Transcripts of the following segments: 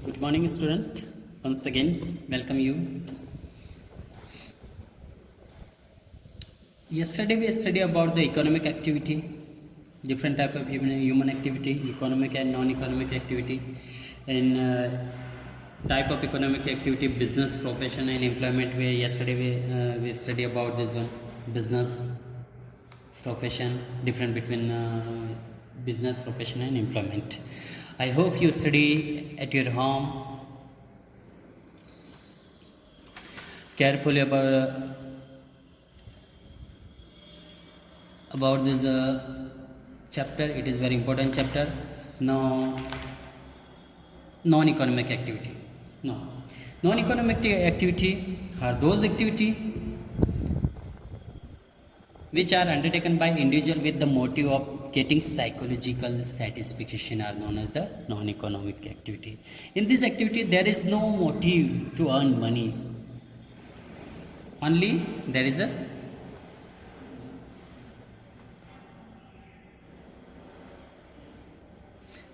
Good morning, student. Once again, welcome you. Yesterday we studied about the economic activity, different type of human activity, economic and non-economic activity, and type of economic activity, business, profession, and employment. Where yesterday we study about this one, business, profession, different between business, profession, and employment. I hope you study at your home carefully about this chapter. It is very important chapter. Now, non-economic activity. No, non-economic activity are those activity which are undertaken by individual with the motive of getting psychological satisfaction are known as the non-economic activity. In this activity, there is no motive to earn money. Only there is a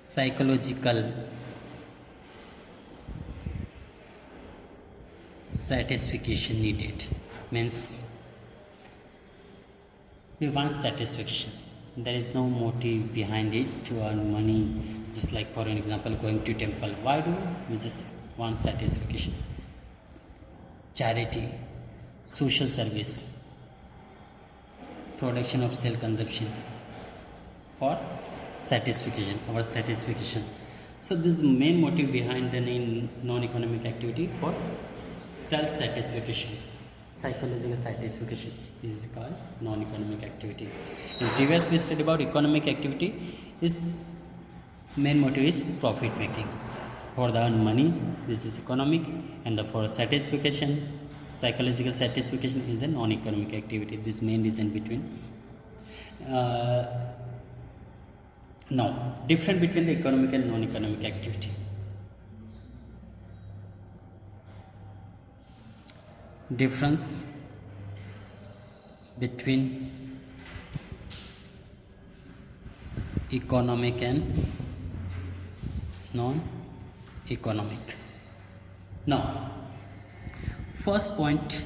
psychological satisfaction needed. Means we want satisfaction. There is no motive behind it to earn money. Just like for an example, going to temple. Why do we just want satisfaction? Charity, social service, production of self consumption for satisfaction, our satisfaction. So this is main motive behind the name non-economic activity for self-satisfaction, psychological satisfaction is called non-economic activity. In previous we studied about economic activity. Its main motive is profit making. For the earn money, this is economic, and the for satisfaction, psychological satisfaction is a non-economic activity. This main reason between. Now, difference between the economic and non-economic activity. Difference between economic and non-economic. Now, first point,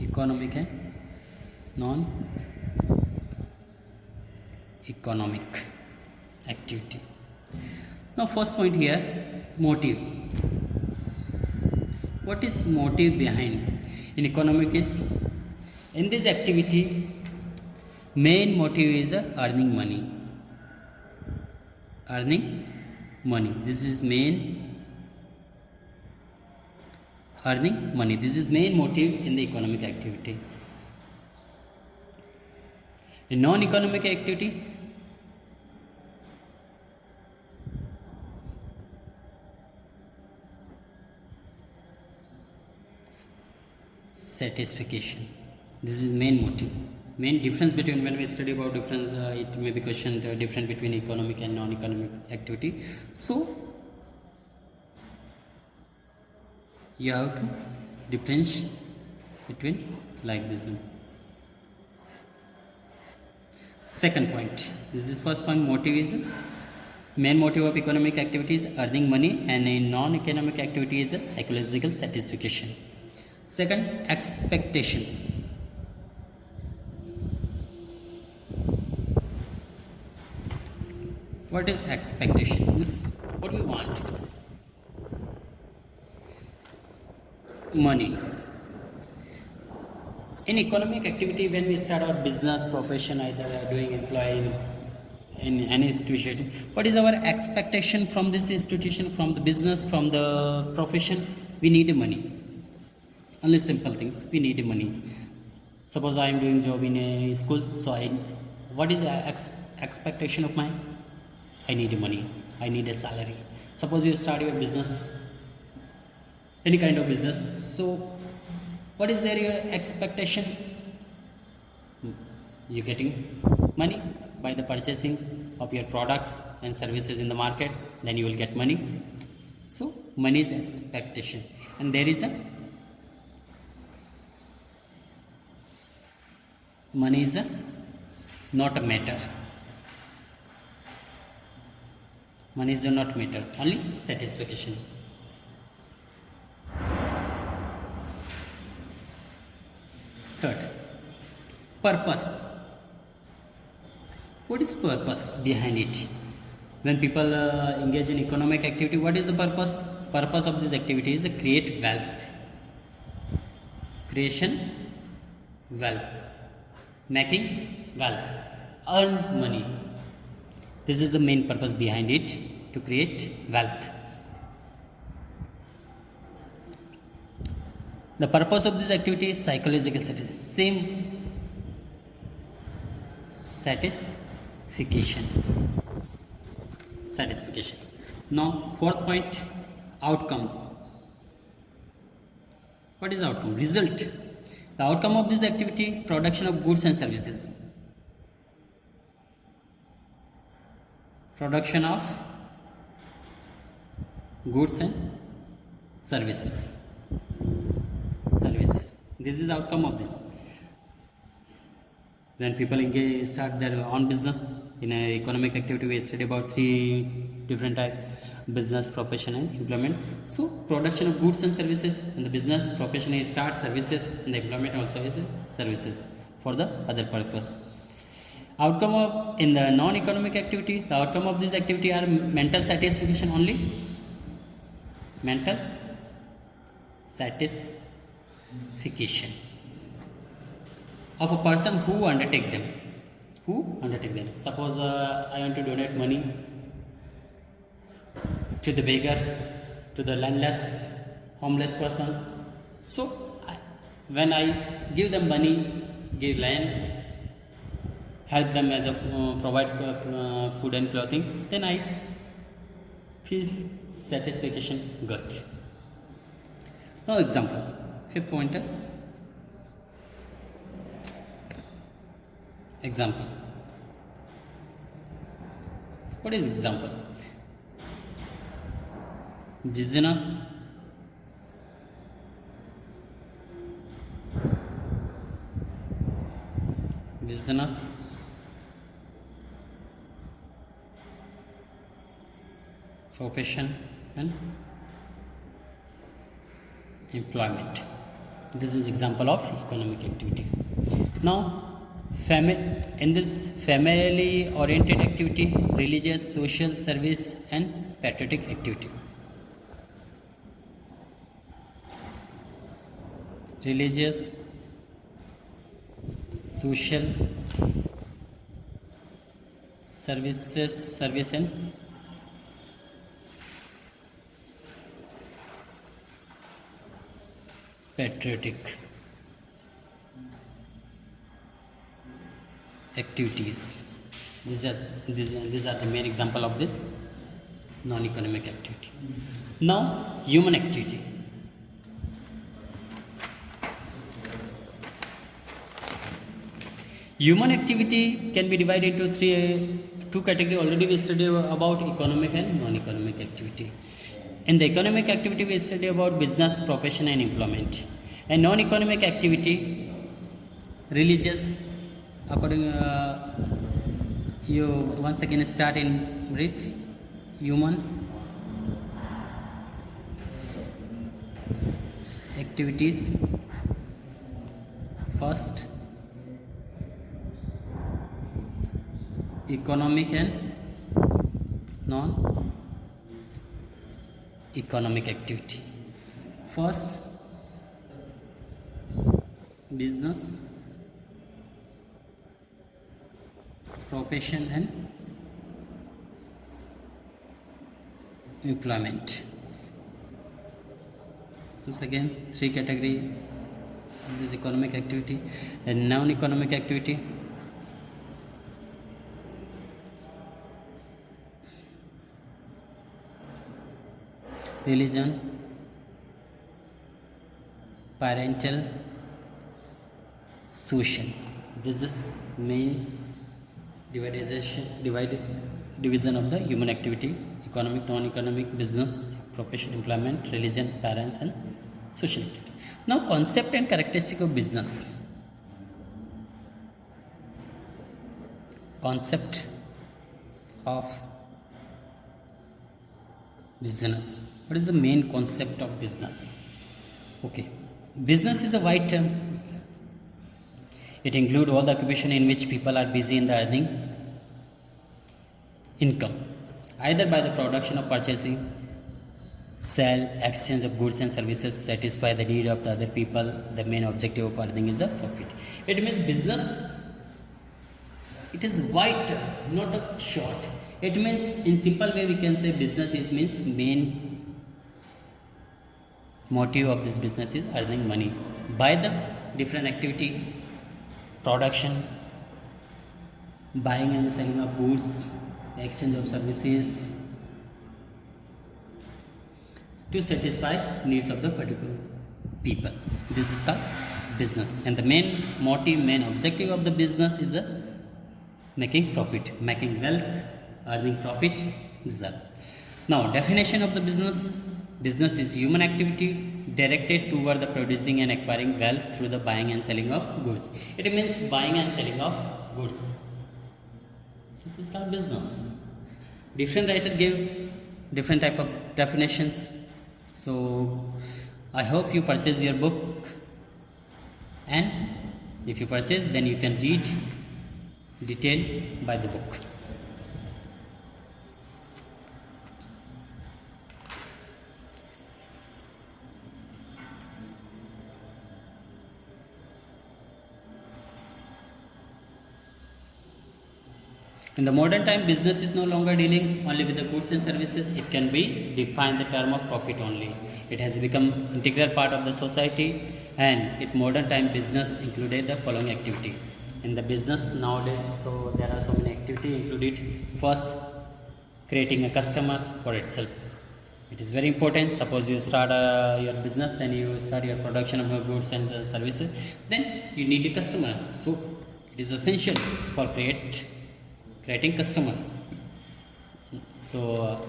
economic and non-economic activity. Now, first point here, motive. What is motive behind? In economic is, in this activity, main motive is earning money. Earning money. This is main earning money. This is main motive in the economic activity. In non-economic activity, satisfaction. This is main motive. Main difference between, when we study about difference, it may be questioned difference between economic and non-economic activity. So you have to differentiate between like this one. Second point, this is first point, motive is main motive of economic activity is earning money, and in non-economic activity is a psychological satisfaction. Second, expectation. What is expectation? This, what do we want? Money. In economic activity, when we start our business, profession, either we are doing employee in any institution, what is our expectation from this institution, from the business, from the profession? We need money. Only simple things, we need money. Suppose I am doing job in a school, so what is the expectation of mine? I need money, I need a salary. Suppose you start your business, any kind of business, so what is there your expectation? You getting money by the purchasing of your products and services in the market, then you will get money. So money is expectation, and there is a money is not a matter. Money is not matter, only satisfaction. Third, purpose. What is purpose behind it? When people engage in economic activity, what is the purpose? Purpose of this activity is to create wealth. Creation, wealth. Making wealth. Earn money. This is the main purpose behind it, to create wealth. The purpose of this activity is psychological satisfaction. Same satisfaction. Now, fourth point, outcomes. What is the outcome? Result. The outcome of this activity, production of goods and services. Production of goods and services. This is the outcome of this. When people start their own business in an economic activity, we study about 3 different types: business, profession, and employment. So, production of goods and services, and the business, profession is start services, and the employment also is services for the other purpose. Outcome of in the non-economic activity, the outcome of this activity are mental satisfaction only. Mental satisfaction of a person who undertake them. Suppose I want to donate money to the beggar, to the landless, homeless person. So, when I give them money, give land, help them as a provide food and clothing, then I feel satisfaction good. Now, example, fifth pointer. Example. What is example? Business, profession, and employment. This is example of economic activity. Now, in this family oriented activity, religious, social, service, and patriotic activity. Religious, social, service, and patriotic activities. These are the main example of this non-economic activity. Now, human activity. Human activity can be divided into two categories. Already we studied about economic and non-economic activity. In the economic activity, we study about business, profession, and employment. And non-economic activity, religious. According you once again start in brief. Human activities first, economic and non-economic activity. First, business, profession, and employment. Once again, 3 categories of this economic activity. And non-economic activity, religion, parental, social. This is main division of the human activity: economic, non-economic, business, profession, employment, religion, parents, and social activity. Now, concept and characteristic of business. Concept of Business. What is the main concept of business? Okay, business is a wide term. It includes all the occupation in which people are busy in the earning income, either by the production or purchasing, sell, exchange of goods and services, satisfy the need of the other people. The main objective of earning is the profit. It means business. It is wide, not a short. It means in simple way we can say business is means main motive of this business is earning money by the different activity, production, buying and selling of goods, exchange of services to satisfy needs of the particular people. This is called business, and the main motive, main objective of the business is making profit, making wealth, earning profit. Now, definition of the business. Business is human activity directed toward the producing and acquiring wealth through the buying and selling of goods. It means buying and selling of goods. This is called business. Different writer give different type of definitions. So I hope you purchase your book, and if you purchase, then you can read detail by the book. In the modern time, business is no longer dealing only with the goods and services. It can be defined the term of profit only. It has become integral part of the society, and in modern time business included the following activity. In the business nowadays, so there are so many activity included. First, creating a customer for itself. It is very important. Suppose you start your business, then you start your production of your goods and services, then you need a customer. So it is essential for creating customers. So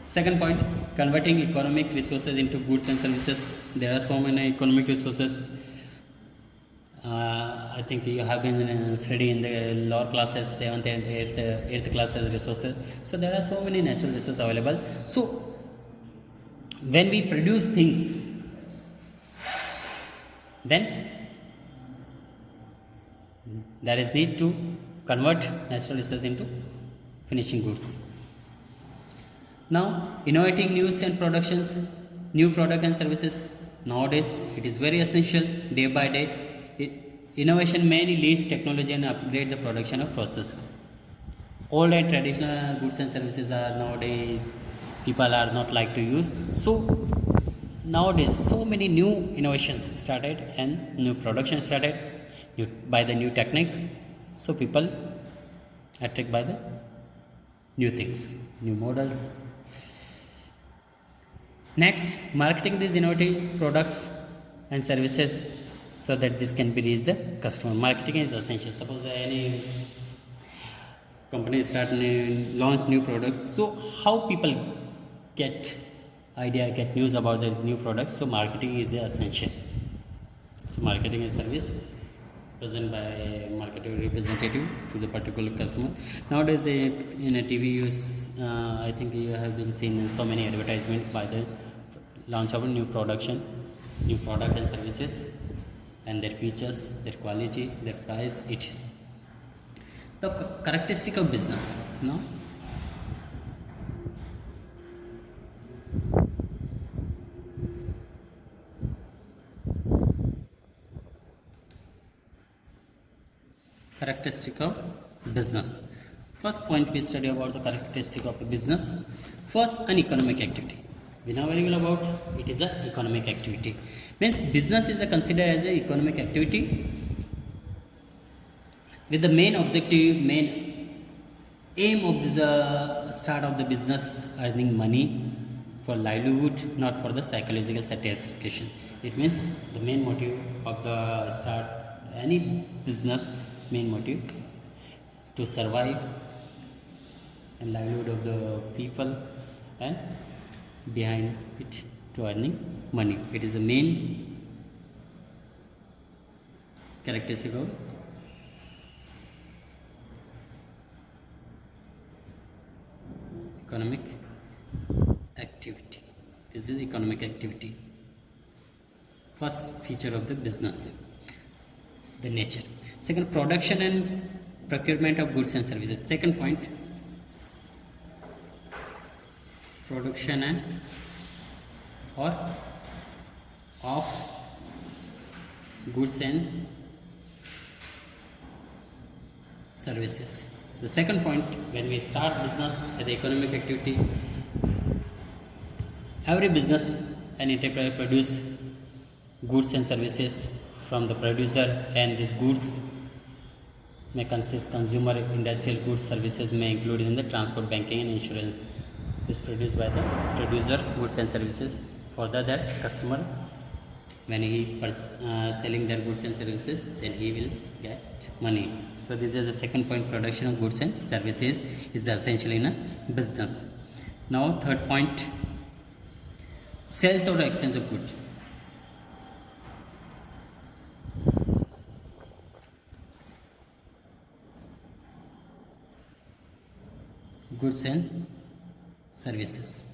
second point, converting economic resources into goods and services. There are so many economic resources. I think you have been studying in the lower classes, 7th and 8th classes resources. So there are so many natural resources available. So when we produce things, then there is need to convert natural resources into finishing goods. Now, innovating news and productions, new product and services. Nowadays, it is very essential day by day. Innovation mainly leads technology and upgrade the production of process. Old and traditional goods and services are nowadays people are not like to use. So nowadays, so many new innovations started and new production started by the new techniques. So people attract by the new things, new models. Next, marketing these innovative products and services so that this can be reached the customer. Marketing is essential. Suppose any company launch new products, so how people get idea, get news about the new products? So marketing is essential. So marketing is service present by a marketing representative to the particular customer. Nowadays, in a TV use, I think you have been seeing so many advertisements by the launch of a new product and services, and their features, their quality, their price. It is the characteristic of business. No. Characteristic of business. First point we study about the characteristic of a business. First, an economic activity. We know very well about it is an economic activity. Means business is considered as an economic activity with the main objective, main aim of the start of the business earning money for livelihood, not for the psychological satisfaction. It means the main motive of the start any business, main motive to survive and livelihood of the people, and behind it to earning money. It is the main characteristic of economic activity. This is economic activity. First feature of the business, the nature. Second, production and procurement of goods and services. Second point, production and or of goods and services. The second point, when we start business as the economic activity, every business and enterprise produce goods and services from the producer, and these goods may consist consumer, industrial goods, services may include in the transport, banking and insurance. Is produced by the producer, goods and services. Further, that customer, when he selling their goods and services, then he will get money. So this is the second point, production of goods and services is essential in a business. Now third point, sales or exchange of goods. Goods and services.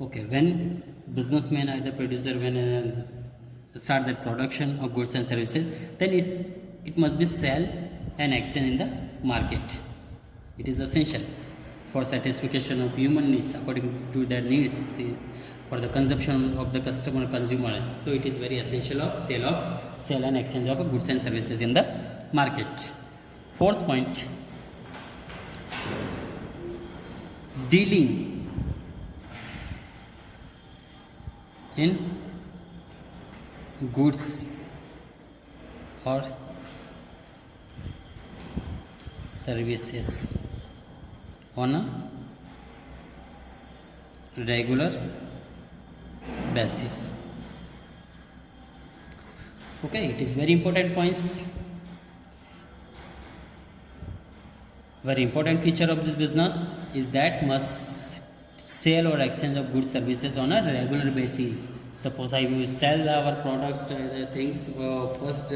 Okay, when businessman, either producer, when start the production of goods and services, then it must be sell and exchange in the market. It is essential for satisfaction of human needs according to their needs. See, for the consumption of the consumer. So it is very essential of sell and exchange of goods and services in the market. Fourth point, dealing in goods or services on a regular basis. Okay, it is very important points. Very important feature of this business is that must sell or exchange of goods services on a regular basis. Suppose I will sell our product things first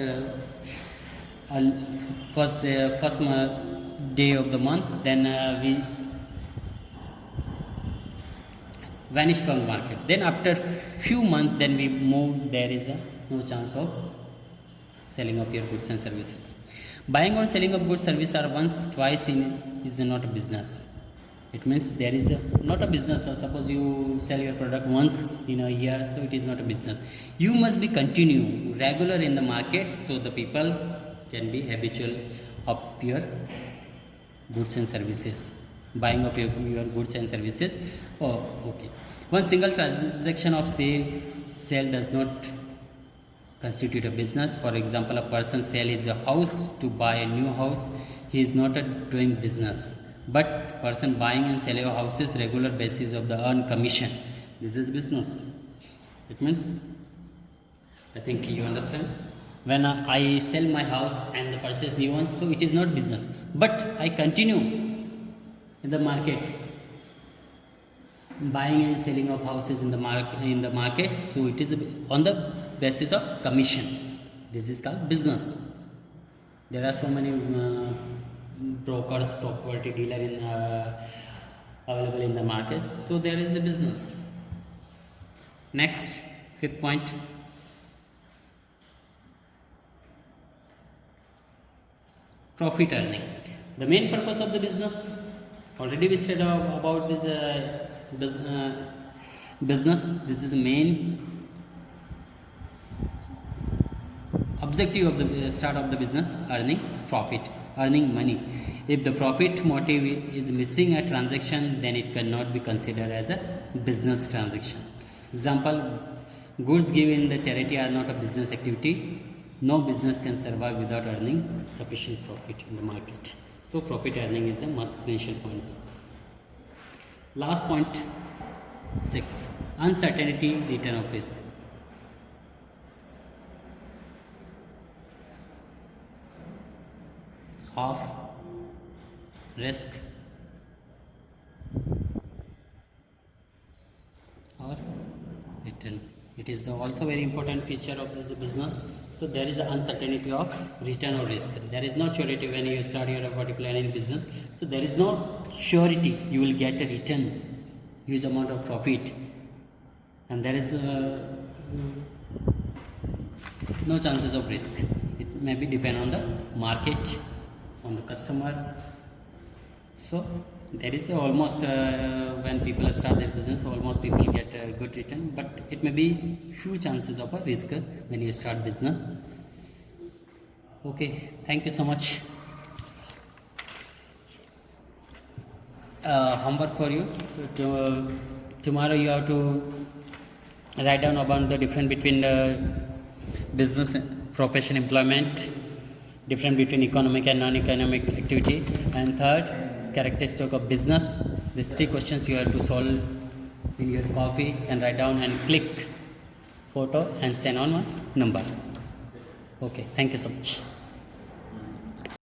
day of the month, then we vanish from the market. Then after few months, then we move. There is no chance of selling of your goods and services. Buying or selling of goods service are once, twice in is not a business. It means there is not a business. Suppose you sell your product once in a year, so it is not a business. You must be continue regular in the market, so the people can be habitual of your goods and services. Buying of your goods and services. Oh, okay. One single transaction of sale does not constitute a business. For example, a person sell his house to buy a new house. He is not doing business. But person buying and selling houses regular basis of the earn commission. This is business. It means, I think you understand. When I sell my house and the purchase new one, so it is not business. But I continue in the market, buying and selling of houses in the market. So it is on the basis of commission. This is called business. There are so many brokers, property dealer available in the market. So there is a business. Next, fifth point. Profit earning. The main purpose of the business. Already we said about this business. This is the main objective of the start of the business: earning profit, earning money. If the profit motive is missing a transaction, then it cannot be considered as a business transaction. Example: goods given in the charity are not a business activity. No business can survive without earning sufficient profit in the market. So profit earning is the most essential points. Last point, 6. Uncertainty, return of risk. Of risk or return. It is also very important feature of this business. So there is an uncertainty of return or risk. There is no surety when you start your particular any business. So there is no surety you will get a return huge amount of profit, and there is no chances of risk. It may be depend on the market, on the customer. So there is almost when people start their business, almost people get a good return, but it may be few chances of a risk when you start business. Okay, thank you so much. Homework for you. Tomorrow you have to write down about the difference between the business, profession, employment, difference between economic and non-economic activity, and third, characteristic of business. These 3 questions you have to solve in your copy and write down and click photo and send on my number. Okay, thank you so much.